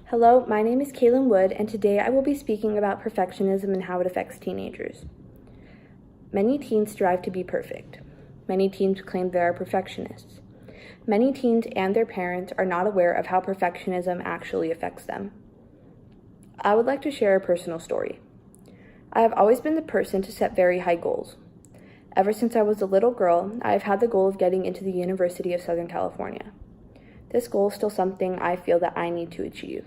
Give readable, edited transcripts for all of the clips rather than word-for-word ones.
Hello, my name is Kaliyn Wood, and today I will be speaking about perfectionism and how it affects teenagers. Many teens strive to be perfect. Many teens claim they are perfectionists. Many teens and their parents are not aware of how perfectionism actually affects them. I would like to share a personal story. I have always been the person to set very high goals. Ever since I was a little girl, I have had the goal of getting into the University of Southern California. This goal is still something I feel that I need to achieve.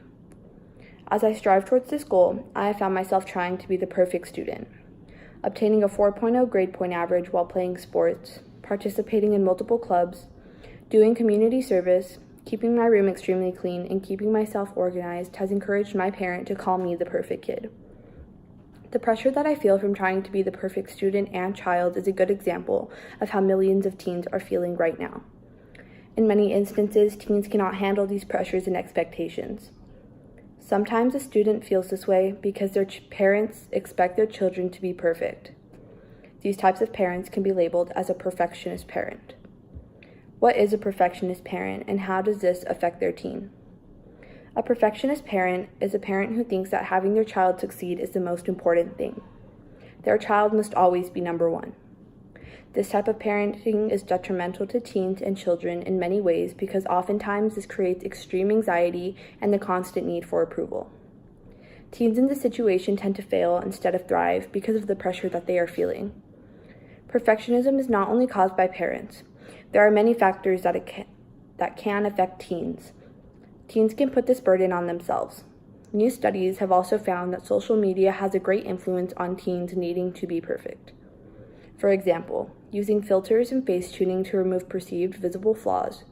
As I strive towards this goal, I have found myself trying to be the perfect student, obtaining a 4.0 grade point average while playing sports, participating in multiple clubs, doing community service, keeping my room extremely clean, and keeping myself organized has encouraged my parent to call me the perfect kid. The pressure that I feel from trying to be the perfect student and child is a good example of how millions of teens are feeling right now. In many instances, teens cannot handle these pressures and expectations. Sometimes a student feels this way because their parents expect their children to be perfect. These types of parents can be labeled as a perfectionist parent. What is a perfectionist parent, and how does this affect their teen? A perfectionist parent is a parent who thinks that having their child succeed is the most important thing. Their child must always be number one. This type of parenting is detrimental to teens and children in many ways because oftentimes this creates extreme anxiety and the constant need for approval. Teens in this situation tend to fail instead of thrive because of the pressure that they are feeling. Perfectionism is not only caused by parents. There are many factors that can affect teens. Teens can put this burden on themselves. New studies have also found that social media has a great influence on teens needing to be perfect. For example, using filters and face tuning to remove perceived visible flaws.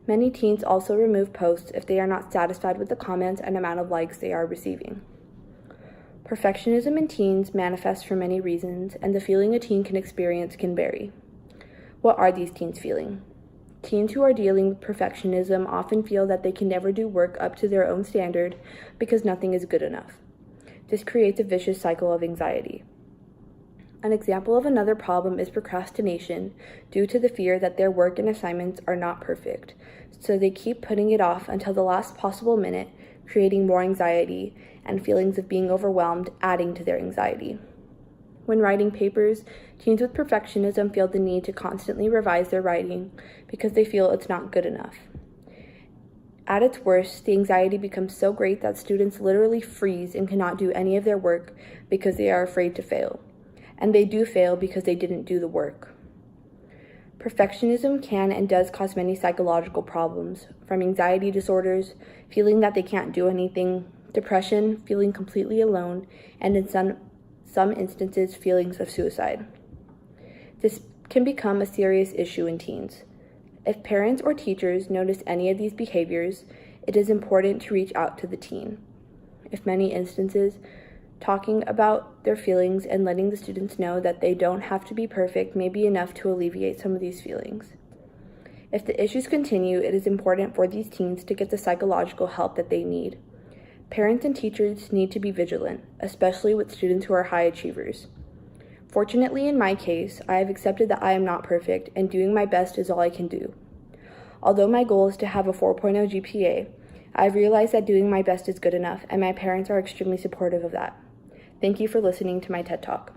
Many teens also remove posts if they are not satisfied with the comments and amount of likes they are receiving. Perfectionism in teens manifests for many reasons, and the feeling a teen can experience can vary. What are these teens feeling? Teens who are dealing with perfectionism often feel that they can never do work up to their own standard because nothing is good enough. This creates a vicious cycle of anxiety. An example of another problem is procrastination due to the fear that their work and assignments are not perfect, so they keep putting it off until the last possible minute, creating more anxiety and feelings of being overwhelmed, adding to their anxiety. When writing papers, teens with perfectionism feel the need to constantly revise their writing because they feel it's not good enough. At its worst, the anxiety becomes so great that students literally freeze and cannot do any of their work because they are afraid to fail. And they do fail because they didn't do the work. Perfectionism can and does cause many psychological problems, from anxiety disorders, feeling that they can't do anything, depression, feeling completely alone, and in some instances, feelings of suicide. This can become a serious issue in teens. If parents or teachers notice any of these behaviors, it is important to reach out to the teen. In many instances, talking about their feelings and letting the students know that they don't have to be perfect may be enough to alleviate some of these feelings. If the issues continue, it is important for these teens to get the psychological help that they need. Parents and teachers need to be vigilant, especially with students who are high achievers. Fortunately, in my case, I have accepted that I am not perfect and doing my best is all I can do. Although my goal is to have a 4.0 GPA, I've realized that doing my best is good enough, and my parents are extremely supportive of that. Thank you for listening to my TED Talk.